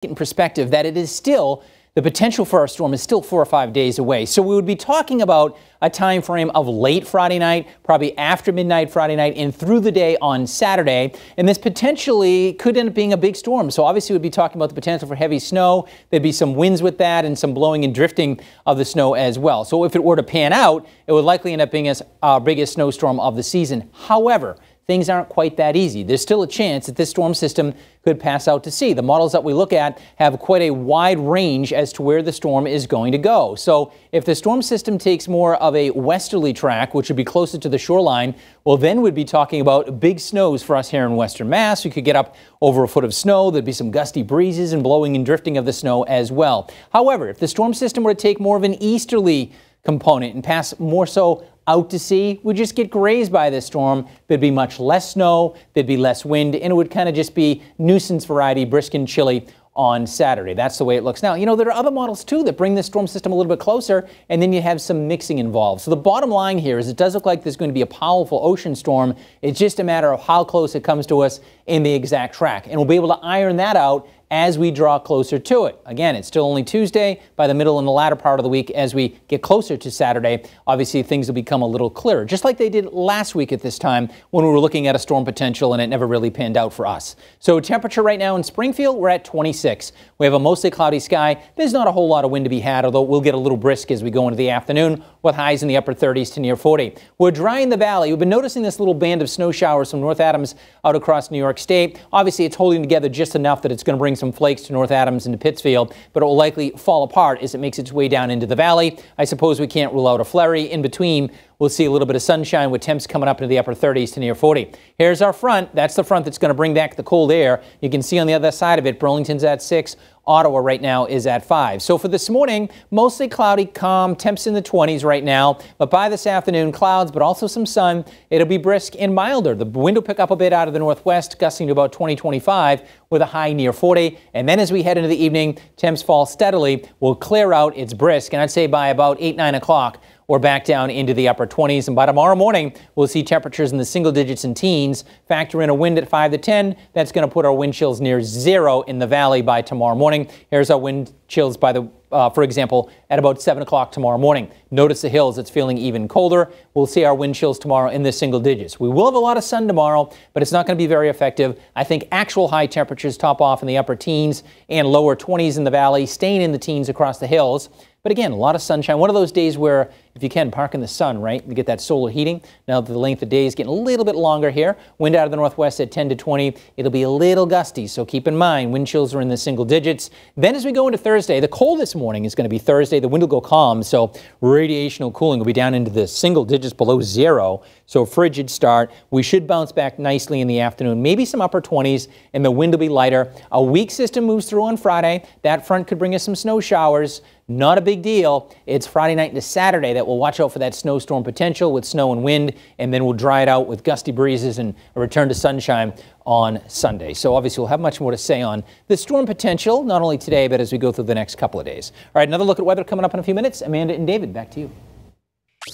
in perspective that it is still, the potential for our storm is still 4 or 5 days away. So we would be talking about a time frame of late Friday night, probably after midnight Friday night and through the day on Saturday. And this potentially could end up being a big storm. So obviously we'd be talking about the potential for heavy snow. There'd be some winds with that and some blowing and drifting of the snow as well. So if it were to pan out, it would likely end up being our biggest snowstorm of the season. However, things aren't quite that easy. There's still a chance that this storm system could pass out to sea. The models that we look at have quite a wide range as to where the storm is going to go. So if the storm system takes more of a westerly track, which would be closer to the shoreline, well, then we'd be talking about big snows for us here in Western Mass. We could get up over a foot of snow. There'd be some gusty breezes and blowing and drifting of the snow as well. However, if the storm system were to take more of an easterly component and pass more so out to sea, would just get grazed by this storm. There'd be much less snow, there'd be less wind, and it would kind of just be nuisance variety, brisk and chilly on Saturday. That's the way it looks now. You know, there are other models too that bring this storm system a little bit closer, and then you have some mixing involved. So the bottom line here is it does look like there's going to be a powerful ocean storm. It's just a matter of how close it comes to us in the exact track, and we'll be able to iron that out as we draw closer to it. Again, it's still only Tuesday. By the middle and the latter part of the week, as we get closer to Saturday, obviously things will become a little clearer, just like they did last week at this time when we were looking at a storm potential and it never really panned out for us. So temperature right now in Springfield, we're at 26. We have a mostly cloudy sky. There's not a whole lot of wind to be had, although we'll get a little brisk as we go into the afternoon with highs in the upper 30s to near 40. We're dry in the valley. We've been noticing this little band of snow showers from North Adams out across New York State. Obviously, it's holding together just enough that it's going to bring some flakes to North Adams and to Pittsfield, but it will likely fall apart as it makes its way down into the valley. I suppose we can't rule out a flurry. In between, we'll see a little bit of sunshine with temps coming up into the upper 30s to near 40. Here's our front. That's the front that's going to bring back the cold air. You can see on the other side of it, Burlington's at 6. Ottawa right now is at 5. So for this morning, mostly cloudy, calm, temps in the 20s right now. But by this afternoon, clouds, but also some sun. It'll be brisk and milder. The wind will pick up a bit out of the northwest, gusting to about 20-25 with a high near 40. And then as we head into the evening, temps fall steadily. We'll clear out. It's brisk. And I'd say by about 8, 9 o'clock, we're back down into the upper 20s. And by tomorrow morning, we'll see temperatures in the single digits and teens. Factor in a wind at 5 to 10. That's going to put our wind chills near 0 in the valley by tomorrow morning. Here's our wind chills by the for example, at about 7 o'clock tomorrow morning. Notice the hills, it's feeling even colder. We'll see our wind chills tomorrow in the single digits. We will have a lot of sun tomorrow, but it's not going to be very effective. I think actual high temperatures top off in the upper teens and lower 20s in the valley, staying in the teens across the hills. But again, a lot of sunshine. One of those days where, if you can, park in the sun, right? You get that solar heating. Now the length of day is getting a little bit longer here. Wind out of the northwest at 10 to 20. It'll be a little gusty, so keep in mind, wind chills are in the single digits. Then as we go into Thursday, the coldest morning is going to be Thursday. The wind will go calm, so radiational cooling will be down into the single digits below 0. So a frigid start. We should bounce back nicely in the afternoon, maybe some upper 20s, and the wind will be lighter. A weak system moves through on Friday. That front could bring us some snow showers. Not a big deal. It's Friday night into Saturday that we'll watch out for that snowstorm potential with snow and wind, and then we'll dry it out with gusty breezes and a return to sunshine on Sunday. So obviously we'll have much more to say on the storm potential, not only today, but as we go through the next couple of days. All right, another look at weather coming up in a few minutes. Amanda and David, back to you.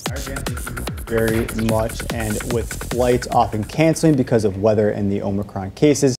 All right, Dan, thank you very much. And with flights often canceling because of weather and the Omicron cases,